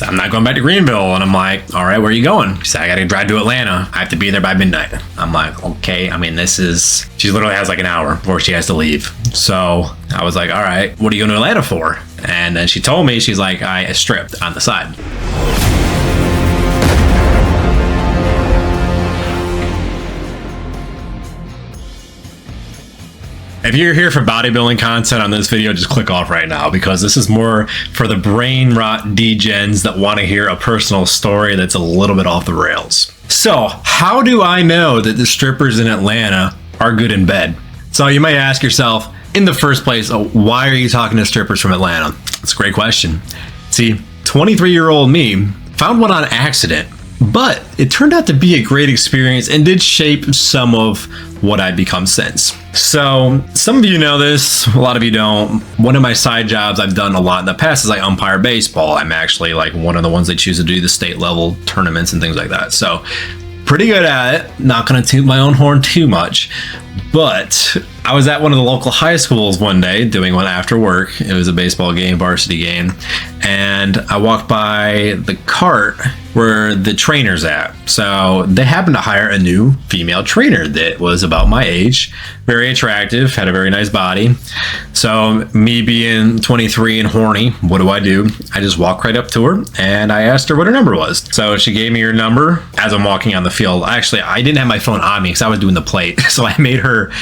said, I'm not going back to Greenville. And I'm like, all right, where are you going? She said, I got to drive to Atlanta. I have to be there by midnight. I'm like, okay. I mean, she literally has like an hour before she has to leave. So I was like, all right, what are you going to Atlanta for? And then she told me, she's like, I stripped on the side. If you're here for bodybuilding content on this video, just click off right now, because this is more for the brain rot degens that want to hear a personal story that's a little bit off the rails. So how do I know that the strippers in Atlanta are good in bed? So you might ask yourself, in the first place, why are you talking to strippers from Atlanta? That's a great question. See, 23-year-old me found one on accident, but it turned out to be a great experience and did shape some of what I've become since. So some of you know this, a lot of you don't. One of my side jobs I've done a lot in the past is I umpire baseball. I'm actually like one of the ones that choose to do the state level tournaments and things like that. So pretty good at it. Not gonna toot my own horn too much, but I was at one of the local high schools one day doing one after work. It was a baseball game, varsity game. And I walked by the cart where the trainer's at. So they happened to hire a new female trainer that was about my age, very attractive, had a very nice body. So me being 23 and horny, what do? I just walk right up to her and I asked her what her number was. So she gave me her number as I'm walking on the field. Actually, I didn't have my phone on me because I was doing the plate. So I made her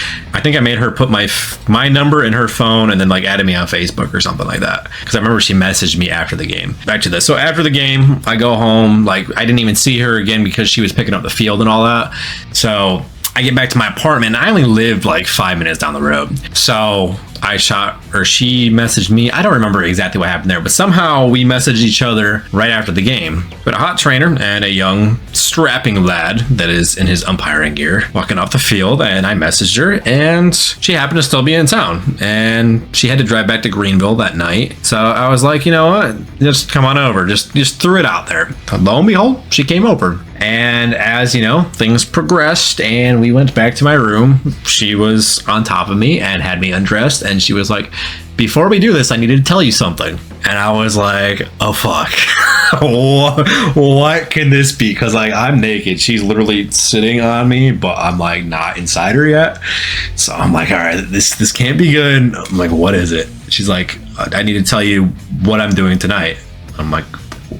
put my number in her phone and then like added me on Facebook or something like that. Because I remember she messaged me after the game. Back to this. So after the game, I go home. Like I didn't even see her again because she was picking up the field and all that. So I get back to my apartment. I only lived like 5 minutes down the road. So she messaged me. I don't remember exactly what happened there, but somehow we messaged each other right after the game. But a hot trainer and a young strapping lad that is in his umpiring gear walking off the field, and I messaged her and she happened to still be in town and she had to drive back to Greenville that night. So I was like, you know what? Just come on over. Just threw it out there. Lo and behold, she came over. And as you know, things progressed and we went back to my room. She was on top of me and had me undressed. And she was like, before we do this, I needed to tell you something. And I was like, oh, fuck. What can this be? Because like I'm naked. She's literally sitting on me, but I'm like not inside her yet. So I'm like, all right, this can't be good. I'm like, what is it? She's like, I need to tell you what I'm doing tonight. I'm like,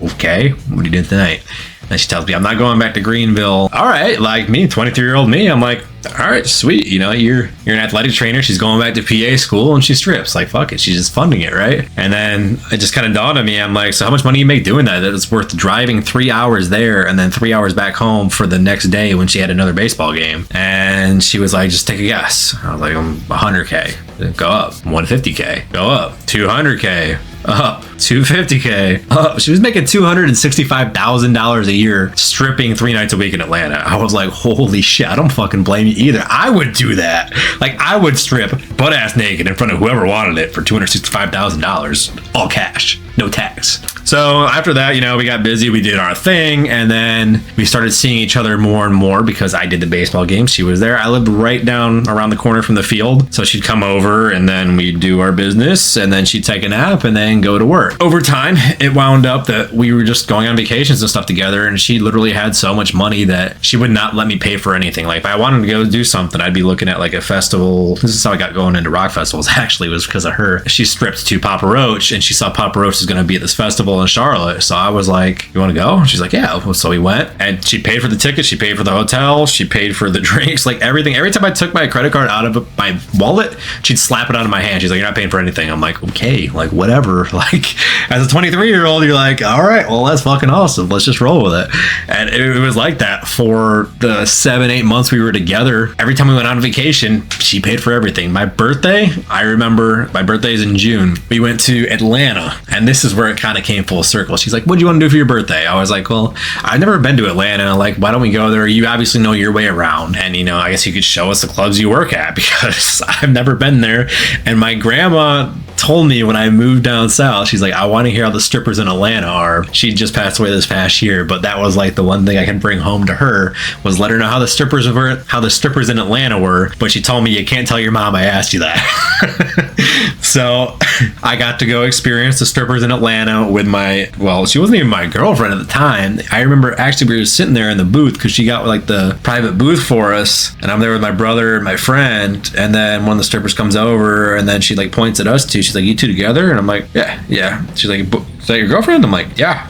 okay, what are you doing tonight? And she tells me, I'm not going back to Greenville. All right, like me, 23-year-old me, I'm like, all right, sweet. You know, you're an athletic trainer. She's going back to PA school and she strips. Like, fuck it. She's just funding it, right? And then it just kind of dawned on me. I'm like, so how much money do you make doing that? That it's worth driving 3 hours there and then 3 hours back home for the next day when she had another baseball game. And she was like, just take a guess. I was like, 100K. Go up. 150K. Go up. 200K. Up. 250K. Up. She was making $265,000 a year stripping 3 nights a week in Atlanta. I was like, holy shit, I don't fucking blame you either. I would do that. Like, I would strip butt ass naked in front of whoever wanted it for $265,000, all cash, no tax. So after that, you know, we got busy, we did our thing, and then we started seeing each other more and more because I did the baseball game. She was there. I lived right down around the corner from the field. So she'd come over and then we'd do our business and then she'd take a nap and then go to work. Over time, it wound up that we were just going on vacations and stuff together, and she literally had so much money that she would not let me pay for anything. Like if I wanted to go do something, I'd be looking at like a festival. This is how I got going into rock festivals, actually, was because of her. She stripped to Papa Roach and she saw Papa Roach is going to be at this festival in Charlotte. So I was like, you want to go? She's like, yeah. So we went and she paid for the ticket. She paid for the hotel. She paid for the drinks, like everything. Every time I took my credit card out of my wallet, she'd slap it out of my hand. She's like, you're not paying for anything. I'm like, okay, like whatever. Like as a 23-year-old, you're like, all right, well, that's fucking awesome. Let's just roll with it. And it was like that for the 7-8 months we were together. Every time we went on vacation, she paid for everything. My birthday, I remember my birthday is in June. We went to Atlanta, and this is where it kind of came full circle. She's like, what do you want to do for your birthday? I was like, well, I've never been to Atlanta. Like, why don't we go there? You obviously know your way around. And, you know, I guess you could show us the clubs you work at because I've never been there. And my grandma told me when I moved down south, she's like, I want to hear how the strippers in Atlanta are. She just passed away this past year, but that was like the one thing I could bring home to her was let her know how the strippers in Atlanta were. But she told me, you can't tell your mom I asked you that. So I got to go experience the strippers in Atlanta with she wasn't even my girlfriend at the time. I remember actually we were sitting there in the booth because she got like the private booth for us, and I'm there with my brother and my friend, and then one of the strippers comes over and then she like points at us two. She's like, "You two together?" And I'm like, yeah. She's like, "Is that your girlfriend?" I'm like, "Yeah."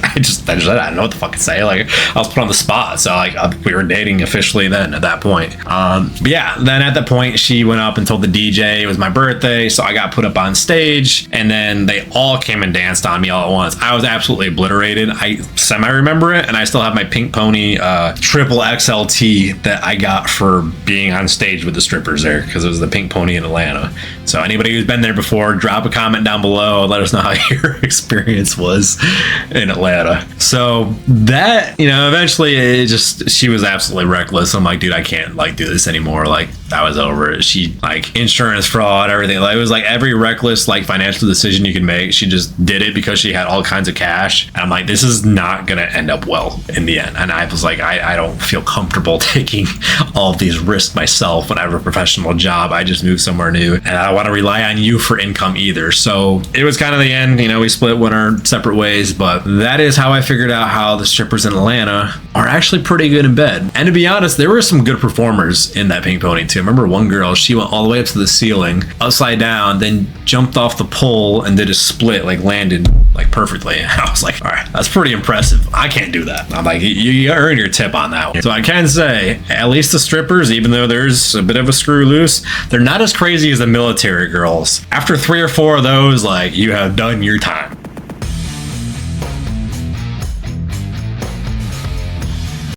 I just I don't know what the fuck to say. Like, I was put on the spot, so like we were dating officially then at that point. But yeah, then at that point she went up and told the DJ it was my birthday, so I got put up on stage, and then they all came and danced on me all at once. I was absolutely obliterated. I semi-remember it, and I still have my pink pony triple XLT that I got for being on stage with the strippers there, because it was the pink pony in Atlanta. So anybody who's been there before, drop a comment down below, let us know how your experience was in Atlanta. So that, eventually she was absolutely reckless. I'm like, dude, I can't like do this anymore. Like, I was over it. She like insurance fraud, everything. Like, it was like every reckless like financial decision you could make. She just did it because she had all kinds of cash. And I'm like, this is not gonna end up well in the end. And I was like, I don't feel comfortable taking all of these risks myself when I have a professional job. I just moved somewhere new, and I don't want to rely on you for income either. So it was kind of the end. We split, went our separate ways. But that is how I figured out how the strippers in Atlanta are actually pretty good in bed. And to be honest, there were some good performers in that pink pony too. I remember one girl, she went all the way up to the ceiling, upside down, then jumped off the pole and did a split, like landed like perfectly. And I was like, all right, that's pretty impressive. I can't do that. I'm like, you earned your tip on that one. So I can say, at least the strippers, even though there's a bit of a screw loose, they're not as crazy as the military girls. After 3 or 4 of those, like, you have done your time.